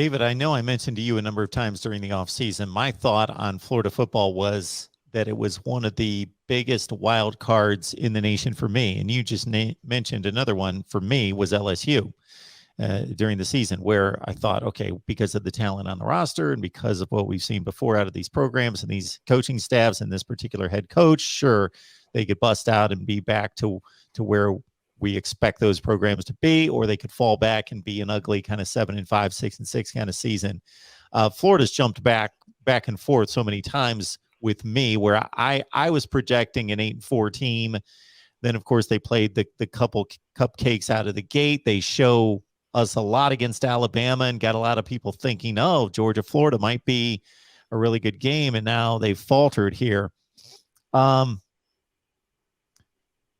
David, I know I mentioned to you a number of times during the offseason, my thought on Florida football was that it was one of the biggest wild cards in the nation for me. And you just mentioned another one for me was LSU during the season, where I thought, okay, because of the talent on the roster and because of what we've seen before out of these programs and these coaching staffs and this particular head coach, sure, they could bust out and be back to where we expect those programs to be, or they could fall back and be an ugly kind of 7-5, 6-6 kind of season. Florida's jumped back and forth so many times with me, where I was projecting an 8-4 team. Then, of course, they played the couple cupcakes out of the gate. They show us a lot against Alabama and got a lot of people thinking, oh, Georgia, Florida might be a really good game. And now they've faltered here.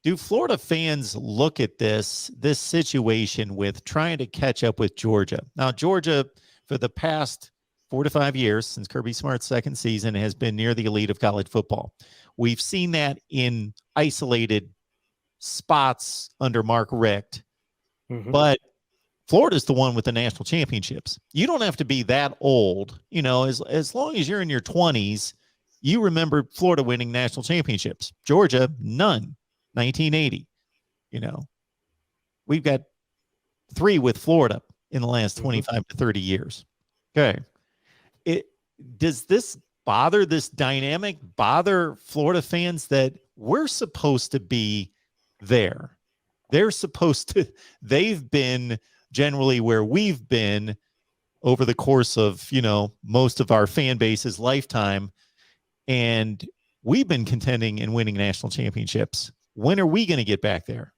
Do Florida fans look at this situation with trying to catch up with Georgia? Now, Georgia, for the past 4 to 5 years, since Kirby Smart's second season, has been near the elite of college football. We've seen that in isolated spots under Mark Richt, but Florida's the one with the national championships. You don't have to be that old, as long as you're in your 20s, you remember Florida winning national championships. Georgia, none. 1980, we've got 3 with Florida in the last 25 to 30 years. Okay. Does this dynamic bother Florida fans that we're supposed to be there? They've been generally where we've been over the course of, most of our fan base's lifetime. And we've been contending and winning national championships. When are we going to get back there?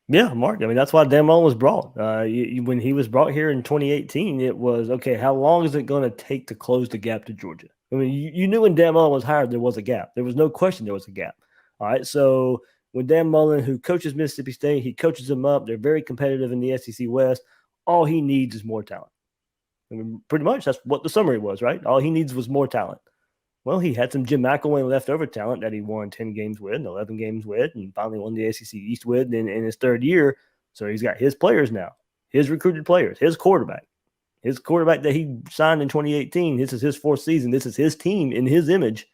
Yeah, Mark. I mean, that's why Dan Mullen was brought. When he was brought here in 2018, it was, okay, how long is it going to take to close the gap to Georgia? I mean, you knew when Dan Mullen was hired, there was a gap. There was no question there was a gap. All right, so when Dan Mullen, who coaches Mississippi State, he coaches them up. They're very competitive in the SEC West. All he needs is more talent. I mean, pretty much that's what the summary was, right? All he needs was more talent. Well, he had some Jim McElwain leftover talent that he won 10 games with, 11 games with, and finally won the SEC East with in his third year. So he's got his players now, his recruited players, his quarterback that he signed in 2018. This is his fourth season. This is his team in his image.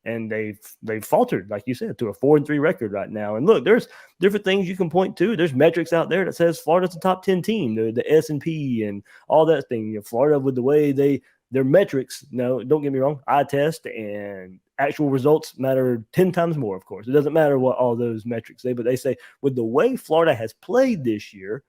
And they've faltered, like you said, to a 4-3 record right now. And look, there's different things you can point to. There's metrics out there that says Florida's a top 10 team, the S&P and all that thing. Florida, with the way their metrics, no, don't get me wrong, eye test and actual results matter 10 times more, of course. It doesn't matter what all those metrics say, but they say with the way Florida has played this year,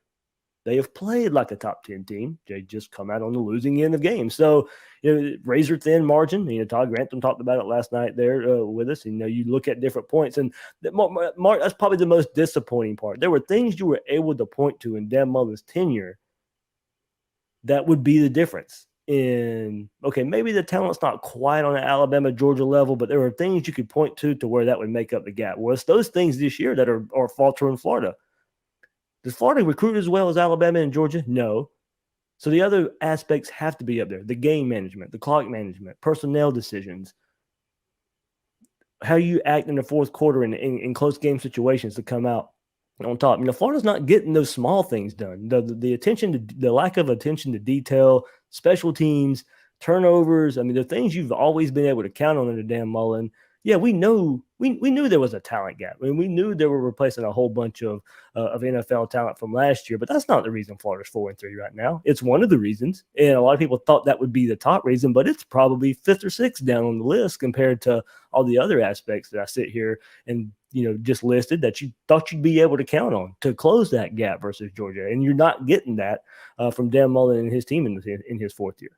they have played like a top 10 team. They just come out on the losing end of games. So, razor thin margin. Todd Grantham talked about it last night there with us. You look at different points. And Mark, that's probably the most disappointing part. There were things you were able to point to in Dan Mullen's tenure that would be the difference. Okay, maybe the talent's not quite on the Alabama, Georgia level, but there are things you could point to where that would make up the gap. Well, it's those things this year that are faltering Florida. Does Florida recruit as well as Alabama and Georgia? No. So the other aspects have to be up there. The game management, the clock management, personnel decisions, how you act in the fourth quarter in close game situations to come out on top. Florida's not getting those small things done. The lack of attention to detail, special teams, turnovers. The things you've always been able to count on under Dan Mullen. Yeah, we knew there was a talent gap. We knew they were replacing a whole bunch of NFL talent from last year, but that's not the reason Florida's 4-3 right now. It's one of the reasons, and a lot of people thought that would be the top reason, but it's probably 5th or 6th down on the list compared to all the other aspects that I sit here and just listed that you thought you'd be able to count on to close that gap versus Georgia, and you're not getting that from Dan Mullen and his team in his fourth year.